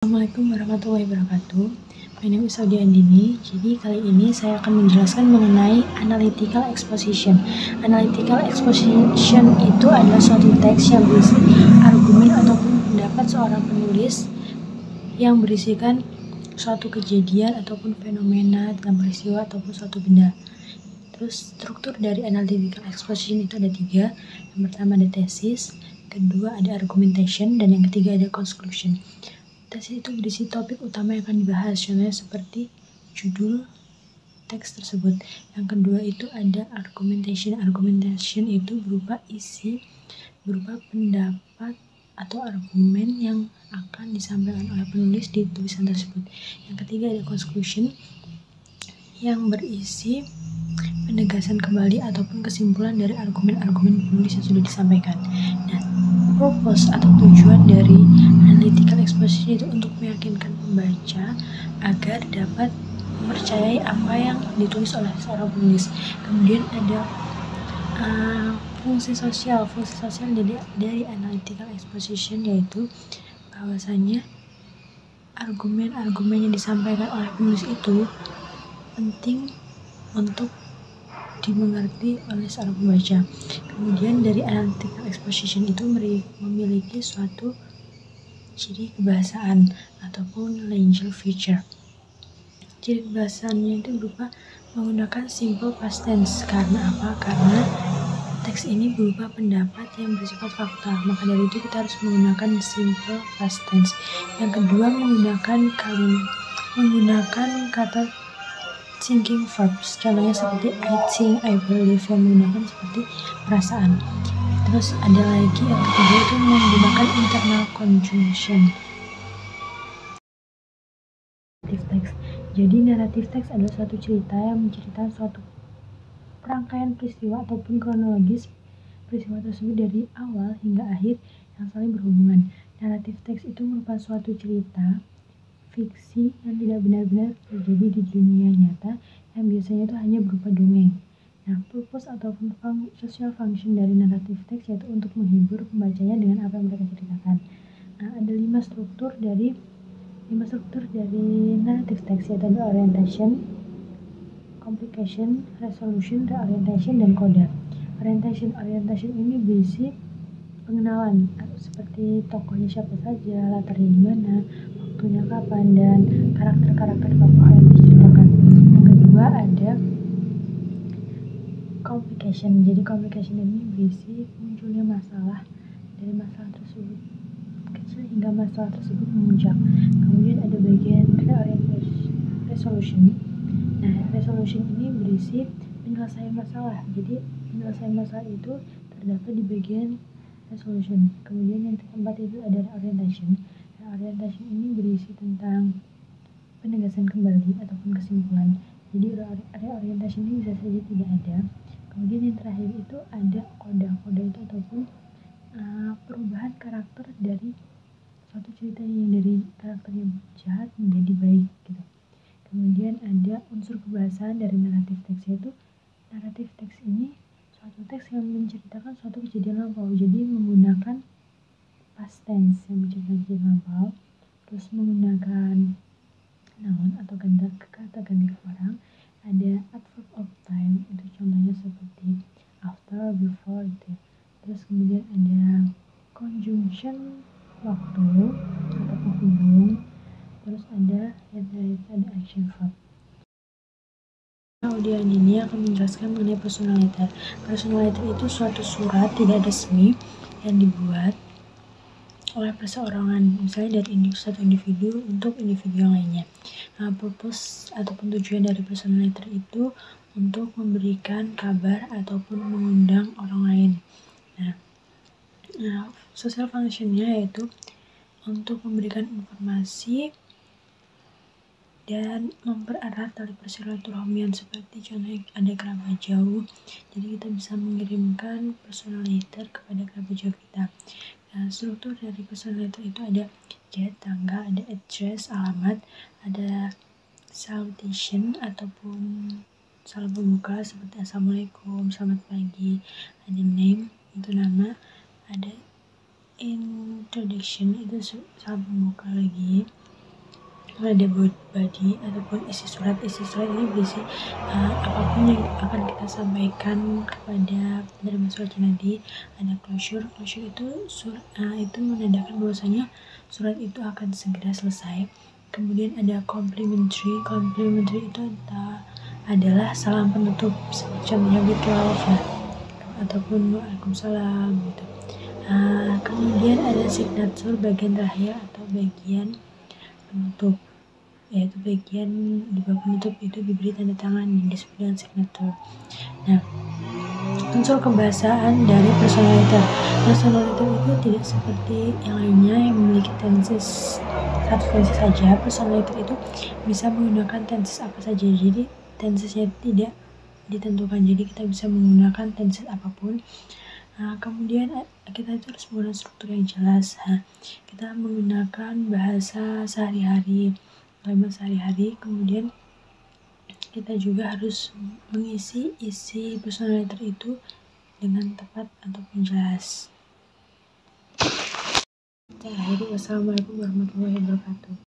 Assalamualaikum warahmatullahi wabarakatuh. My name is Saudi Andini. Jadi kali ini saya akan menjelaskan mengenai analytical exposition. Analytical exposition itu adalah suatu teks yang berisi argumen ataupun pendapat seorang penulis yang berisikan suatu kejadian ataupun fenomena dalam peristiwa ataupun suatu benda. Terus struktur dari analytical exposition itu ada 3. Yang pertama ada tesis, kedua ada argumentation, dan yang ketiga ada conclusion. Tesis itu berisi topik utama yang akan dibahas, contohnya seperti judul teks tersebut. Yang kedua itu ada argumentation. Argumentation itu berupa pendapat atau argumen yang akan disampaikan oleh penulis di tulisan tersebut. Yang ketiga ada conclusion yang berisi penegasan kembali ataupun kesimpulan dari argumen-argumen penulis yang sudah disampaikan. Nah, purpose atau tujuan dari analytical exposition itu untuk meyakinkan pembaca agar dapat mempercayai apa yang ditulis oleh seorang penulis. Kemudian ada fungsi sosial dari analytical exposition, yaitu bahwasanya argumen-argumen yang disampaikan oleh penulis itu penting untuk dimengerti oleh seorang pembaca. Kemudian dari analytical exposition itu memiliki suatu ciri kebahasaan ataupun language feature. Ciri kebahasaannya itu berupa menggunakan simple past tense. Karena apa? Karena teks ini berupa pendapat yang bersifat fakta, maka dari itu kita harus menggunakan simple past tense. Yang kedua, menggunakan kata thinking verbs, contohnya seperti I think, I believe, yang menggunakan seperti perasaan. Terus ada lagi yang ketiga itu menggunakan internal conjunction. Narrative text. Jadi narrative text adalah suatu cerita yang menceritakan suatu rangkaian peristiwa ataupun kronologis peristiwa tersebut dari awal hingga akhir yang saling berhubungan. Narrative text itu merupakan suatu cerita fiksi yang tidak benar-benar terjadi di dunia nyata, yang biasanya itu hanya berupa dongeng. Nah, purpose ataupun social function dari narrative text yaitu untuk menghibur pembacanya dengan apa yang mereka ceritakan. Nah, ada 5 struktur dari narrative text, yaitu ada orientation, complication, resolution, reorientation, dan coda. Orientation ini berisi pengenalan seperti tokohnya siapa saja, latarnya di mana, waktunya kapan, dan karakter-karakter tokoh yang diceritakan. Yang kedua ada complication. Jadi complication ini berisi munculnya masalah, dari masalah tersebut kecil hingga masalah tersebut memuncak. Kemudian ada bagian resolution. Nah, resolution ini berisi penyelesaian masalah. Jadi penyelesaian masalah itu terdapat di bagian resolution. Kemudian yang keempat itu ada orientation. Orientation ini berisi tentang penegasan kembali ataupun kesimpulan. Jadi reorientation ini bisa saja tidak ada. Kemudian yang terakhir itu ada coda. Coda itu ataupun perubahan karakter dari suatu cerita yang dari karakternya jahat menjadi baik gitu. Kemudian ada unsur kebahasaan dari narrative text, yaitu narrative text ini suatu teks yang menceritakan suatu kejadian lampau. Jadi menggunakan past tense yang menceritakan kejadian lampau, terus menggunakan noun atau kata ganti orang. Ada adverb of time, itu contohnya seperti after, before gitu. Terus kemudian ada conjunction, waktu atau penghubung. Terus ada yang terakhir ada action verb. Audio ini akan menjelaskan mengenai personal letter. Personal letter itu suatu surat tidak resmi yang dibuat oleh perseorangan, misalnya dari satu individu untuk individu yang lainnya. Nah, purpose ataupun tujuan dari personal letter itu untuk memberikan kabar ataupun mengundang orang lain. Nah, social functionnya yaitu untuk memberikan informasi dan mempererat tali persilaturahmian, seperti contohnya ada kerabat jauh, jadi kita bisa mengirimkan personal letter kepada kerabat jauh kita. Nah, struktur dari personal letter itu ada date, tanggal, ada address, alamat, ada salutation ataupun salam pembuka seperti assalamualaikum, selamat pagi, ada name, itu nama, ada introduction, itu salam pembuka lagi, ada body ataupun isi surat ini berisi apapun yang akan kita sampaikan kepada penerima suratnya nanti. Ada closure itu menandakan bahwasanya surat itu akan segera selesai. Kemudian ada complimentary itu adalah salam penutup, contohnya with love ya, ataupun waalaikumsalam gitu. Kemudian ada signature, bagian terakhir atau bagian penutup, yaitu bagian di bawah penutup itu diberi tanda tangan yang disebut dengan signature. Nah, unsur kebahasaan dari personal letter itu tidak seperti yang lainnya yang memiliki tenses satu tenses saja. Personal letter itu bisa menggunakan tenses apa saja, jadi tensesnya tidak ditentukan, jadi kita bisa menggunakan tenses apapun. Kemudian kita itu harus menggunakan struktur yang jelas. Kita menggunakan bahasa sehari-hari, kalimat sehari-hari. Kemudian kita juga harus mengisi isi personal letter itu dengan tepat ataupun jelas. Wassalamualaikum warahmatullahi wabarakatuh.